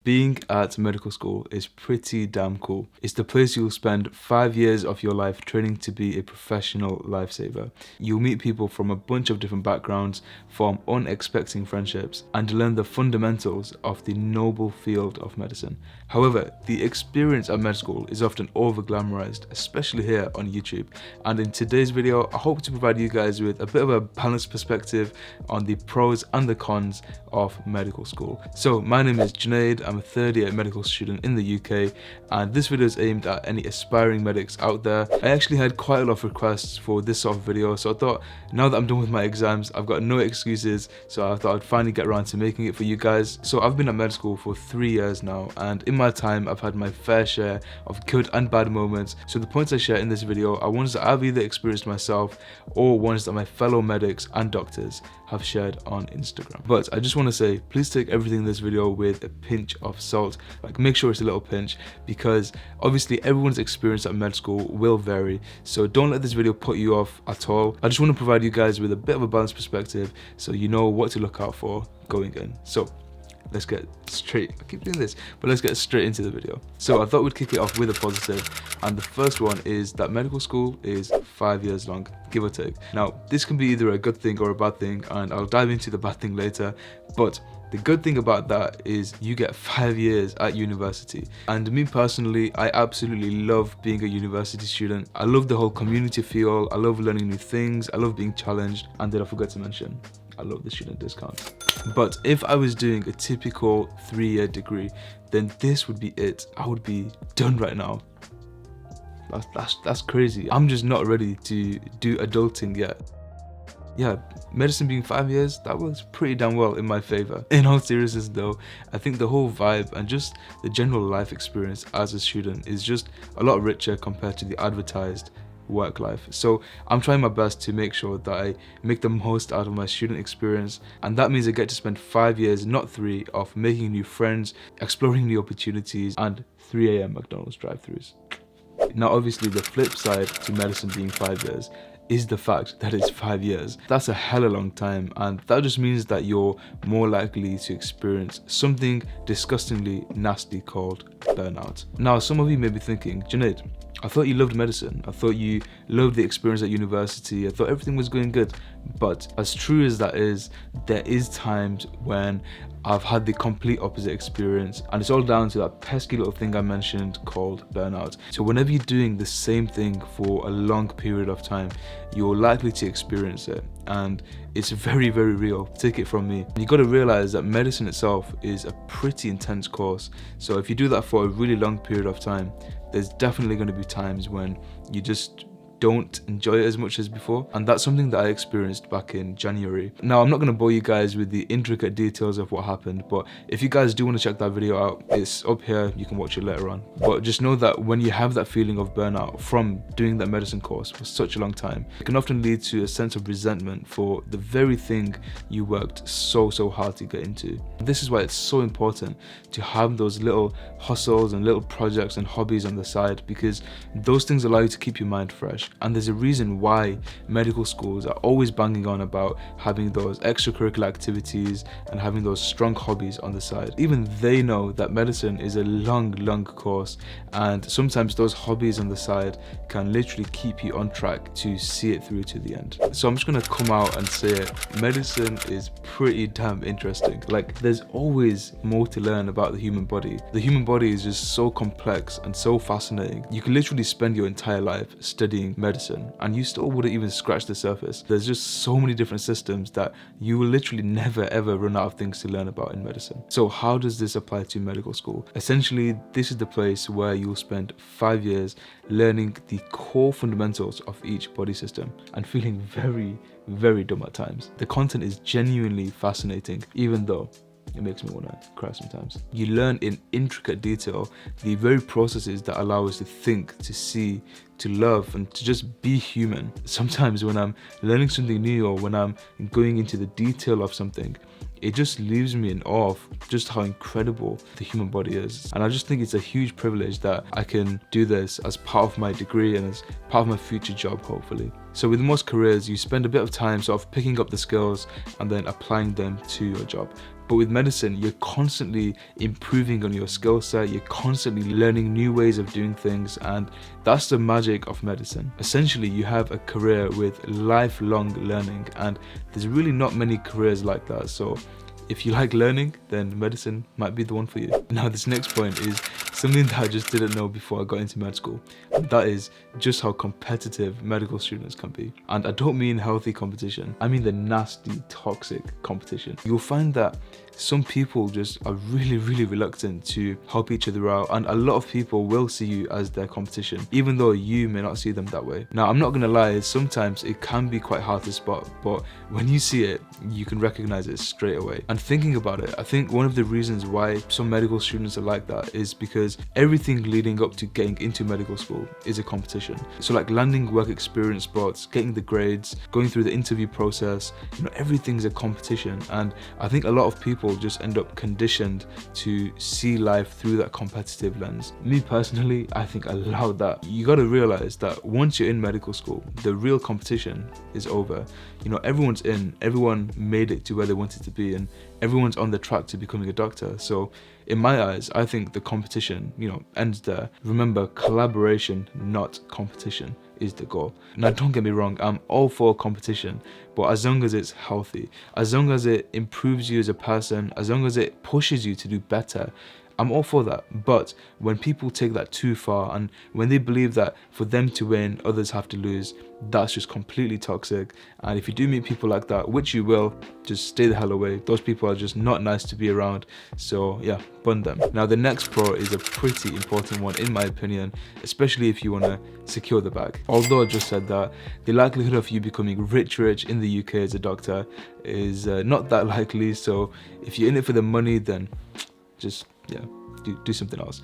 Being at medical school is pretty damn cool. It's the place you'll spend 5 years of your life training to be a professional lifesaver. You'll meet people from a bunch of different backgrounds, form unexpected friendships, and learn the fundamentals of the noble field of medicine. However, the experience at med school is often over-glamorized, especially here on YouTube. And in today's video, I hope to provide you guys with a bit of a balanced perspective on the pros and the cons of medical school. So my name is Junaid. I'm a third-year medical student in the UK, and this video is aimed at any aspiring medics out there. I actually had quite a lot of requests for this sort of video, so I thought now that I'm done with my exams, I've got no excuses, so I thought I'd finally get around to making it for you guys. So I've been at med school for 3 years now, and in my time I've had my fair share of good and bad moments. So the points I share in this video are ones that I've either experienced myself or ones that my fellow medics and doctors have shared on Instagram. But I just want to say, please take everything in this video with a pinch of salt. Like, make sure it's a little pinch, because obviously everyone's experience at med school will vary, so don't let this video put you off at all. I just want to provide you guys with a bit of a balanced perspective so you know what to look out for going in. So let's get straight, I keep doing this, but let's get straight into the video. So I thought we'd kick it off with a positive, and the first one is that medical school is 5 years long, give or take. Now, this can be either a good thing or a bad thing, and I'll dive into the bad thing later, but the good thing about that is you get 5 years at university. And me personally, I absolutely love being a university student. I love the whole community feel, I love learning new things, I love being challenged, and did I forget to mention, I love the student discount. But if I was doing a typical 3-year degree, then this would be it. I would be done right now. That's crazy. I'm just not ready to do adulting yet. Yeah, medicine being 5 years, that works pretty damn well in my favor. In all seriousness though, I think the whole vibe and just the general life experience as a student is just a lot richer compared to the advertised work life. So I'm trying my best to make sure that I make the most out of my student experience, and that means I get to spend 5 years, not 3, of making new friends, exploring new opportunities, and 3 AM McDonald's drive-thrus. Now obviously the flip side to medicine being 5 years is the fact that it's 5 years. That's a hella long time, and that just means that you're more likely to experience something disgustingly nasty called burnout. Now some of you may be thinking, Junaid, I thought you loved medicine. I thought you loved the experience at university. I thought everything was going good. But as true as that is, there is times when I've had the complete opposite experience, and it's all down to that pesky little thing I mentioned called burnout. So whenever you're doing the same thing for a long period of time, you're likely to experience it, and it's very, very real. Take it from me. You got to realize that medicine itself is a pretty intense course. So if you do that for a really long period of time, there's definitely going to be times when you just don't enjoy it as much as before, and that's something that I experienced back in January. Now I'm not going to bore you guys with the intricate details of what happened, but if you guys do want to check that video out, it's up here, you can watch it later on. But just know that when you have that feeling of burnout from doing that medicine course for such a long time, it can often lead to a sense of resentment for the very thing you worked so hard to get into. This is why it's so important to have those little hustles and little projects and hobbies on the side, because those things allow you to keep your mind fresh. And there's a reason why medical schools are always banging on about having those extracurricular activities and having those strong hobbies on the side. Even they know that medicine is a long course, and sometimes those hobbies on the side can literally keep you on track to see it through to the end. So I'm just gonna come out and say it, medicine is pretty damn interesting. Like, there's always more to learn about the human body. The human body is just so complex and so fascinating. You can literally spend your entire life studying medicine and you still wouldn't even scratch the surface. There's just so many different systems that you will literally never ever run out of things to learn about in medicine. So how does this apply to medical school? Essentially, this is the place where you'll spend 5 years learning the core fundamentals of each body system and feeling very dumb at times. The content is genuinely fascinating, even though it makes me want to cry sometimes. You learn in intricate detail the very processes that allow us to think, to see, to love, and to just be human. Sometimes when I'm learning something new or when I'm going into the detail of something, it just leaves me in awe of just how incredible the human body is. And I just think it's a huge privilege that I can do this as part of my degree and as part of my future job, hopefully. So with most careers, you spend a bit of time sort of picking up the skills and then applying them to your job. But with medicine, you're constantly improving on your skill set, you're constantly learning new ways of doing things, and that's the magic of medicine. Essentially, you have a career with lifelong learning, and there's really not many careers like that. So if you like learning, then medicine might be the one for you. Now, this next point is something that I just didn't know before I got into med school. And that is just how competitive medical students can be. And I don't mean healthy competition, I mean the nasty, toxic competition. You'll find that some people just are really reluctant to help each other out, and a lot of people will see you as their competition, even though you may not see them that way. Now, I'm not gonna lie, sometimes it can be quite hard to spot, but when you see it, you can recognize it straight away. And thinking about it, I think one of the reasons why some medical students are like that is because everything leading up to getting into medical school is a competition. So like landing work experience spots, getting the grades, going through the interview process, everything's a competition. And I think a lot of people just end up conditioned to see life through that competitive lens. Me personally, I think I allowed that. You got to realize that once you're in medical school, the real competition is over. Everyone's in, everyone made it to where they wanted to be, and everyone's on the track to becoming a doctor. So in my eyes, I think the competition, ends there. Remember, collaboration, not competition, is the goal. Now, don't get me wrong, I'm all for competition, but as long as it's healthy, as long as it improves you as a person, as long as it pushes you to do better, I'm all for that. But when people take that too far, and when they believe that for them to win, others have to lose, that's just completely toxic. And if you do meet people like that, which you will, just stay the hell away. Those people are just not nice to be around. So yeah, bun them. Now, the next pro is a pretty important one in my opinion, especially if you want to secure the bag. Although I just said that, the likelihood of you becoming rich in the UK as a doctor is not that likely. So if you're in it for the money, then just do something else.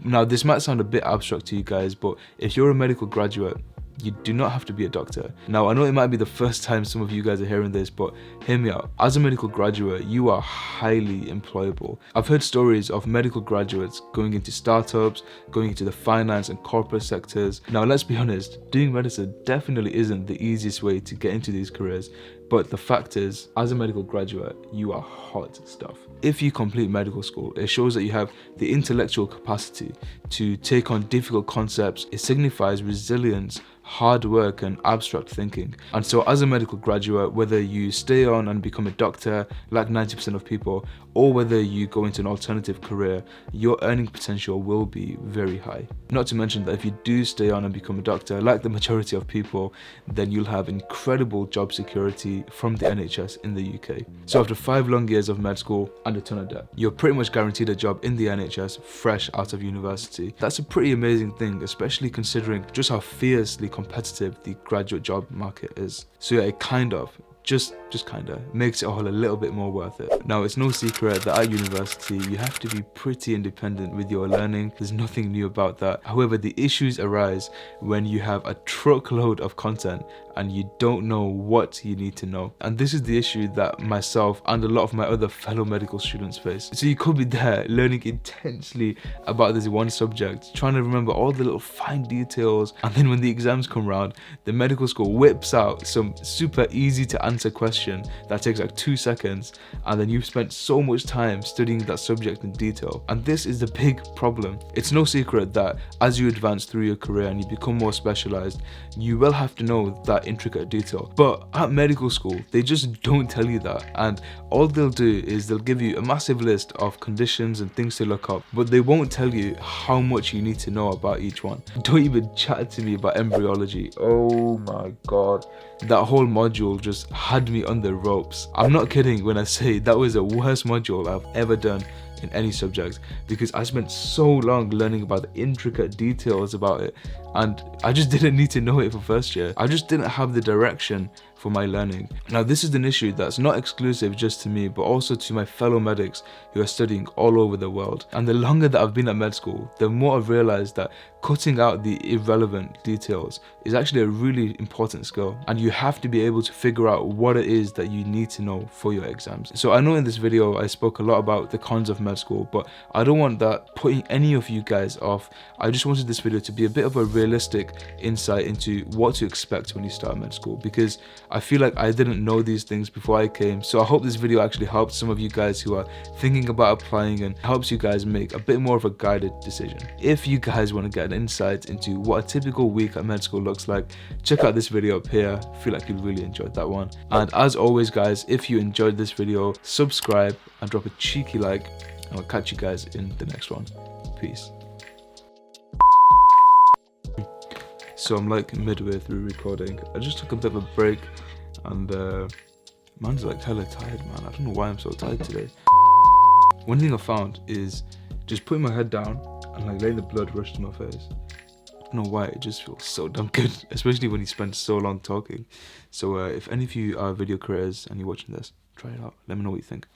Now, this might sound a bit abstract to you guys, but if you're a medical graduate, you do not have to be a doctor. Now, I know it might be the first time some of you guys are hearing this, but hear me out. As a medical graduate, you are highly employable. I've heard stories of medical graduates going into startups, going into the finance and corporate sectors. Now, let's be honest, doing medicine definitely isn't the easiest way to get into these careers. But the fact is, as a medical graduate, you are hot stuff. If you complete medical school, it shows that you have the intellectual capacity to take on difficult concepts. It signifies resilience, hard work, and abstract thinking. And so as a medical graduate, whether you stay on and become a doctor like 90% of people, or whether you go into an alternative career, your earning potential will be very high. Not to mention that if you do stay on and become a doctor like the majority of people, then you'll have incredible job security from the NHS in the UK. So after 5 long years of med school and a ton of debt, you're pretty much guaranteed a job in the NHS fresh out of university. That's a pretty amazing thing, especially considering just how fiercely competitive the graduate job market is. So yeah, it just kind of makes it all a little bit more worth it. Now, it's no secret that at university you have to be pretty independent with your learning. There's nothing new about that. However, the issues arise when you have a truckload of content and you don't know what you need to know. And this is the issue that myself and a lot of my other fellow medical students face. So you could be there learning intensely about this one subject, trying to remember all the little fine details, and then when the exams come around, the medical school whips out some super easy to answer question that takes like 2 seconds, and then you've spent so much time studying that subject in detail. And this is the big problem. It's no secret that as you advance through your career and you become more specialized, you will have to know that intricate detail. But at medical school, they just don't tell you that, and all they'll do is they'll give you a massive list of conditions and things to look up, but they won't tell you how much you need to know about each one. Don't even chat to me about embryology. Oh my god, that whole module just had me on the ropes. I'm not kidding when I say that was the worst module I've ever done in any subject, because I spent so long learning about the intricate details about it, and I just didn't need to know it for first year. I just didn't have the direction for my learning. Now, this is an issue that's not exclusive just to me, but also to my fellow medics who are studying all over the world. And the longer that I've been at med school, the more I've realized that cutting out the irrelevant details is actually a really important skill, and you have to be able to figure out what it is that you need to know for your exams. So I know in this video I spoke a lot about the cons of med school, but I don't want that putting any of you guys off. I just wanted this video to be a bit of a realistic insight into what to expect when you start med school, because I feel like I didn't know these things before I came, so I hope this video actually helped some of you guys who are thinking about applying and helps you guys make a bit more of a guided decision. If you guys want to get an insight into what a typical week at med school looks like, check out this video up here. I feel like you really enjoyed that one. And as always guys, if you enjoyed this video, subscribe and drop a cheeky like, and I'll catch you guys in the next one. Peace. So I'm like midway through recording. I just took a bit of a break and man's like hella tired, man. I don't know why I'm so tired today. One thing I found is just putting my head down and like letting the blood rush to my face. I don't know why, it just feels so damn good, especially when you spend so long talking. So if any of you are video creators and you're watching this, try it out. Let me know what you think.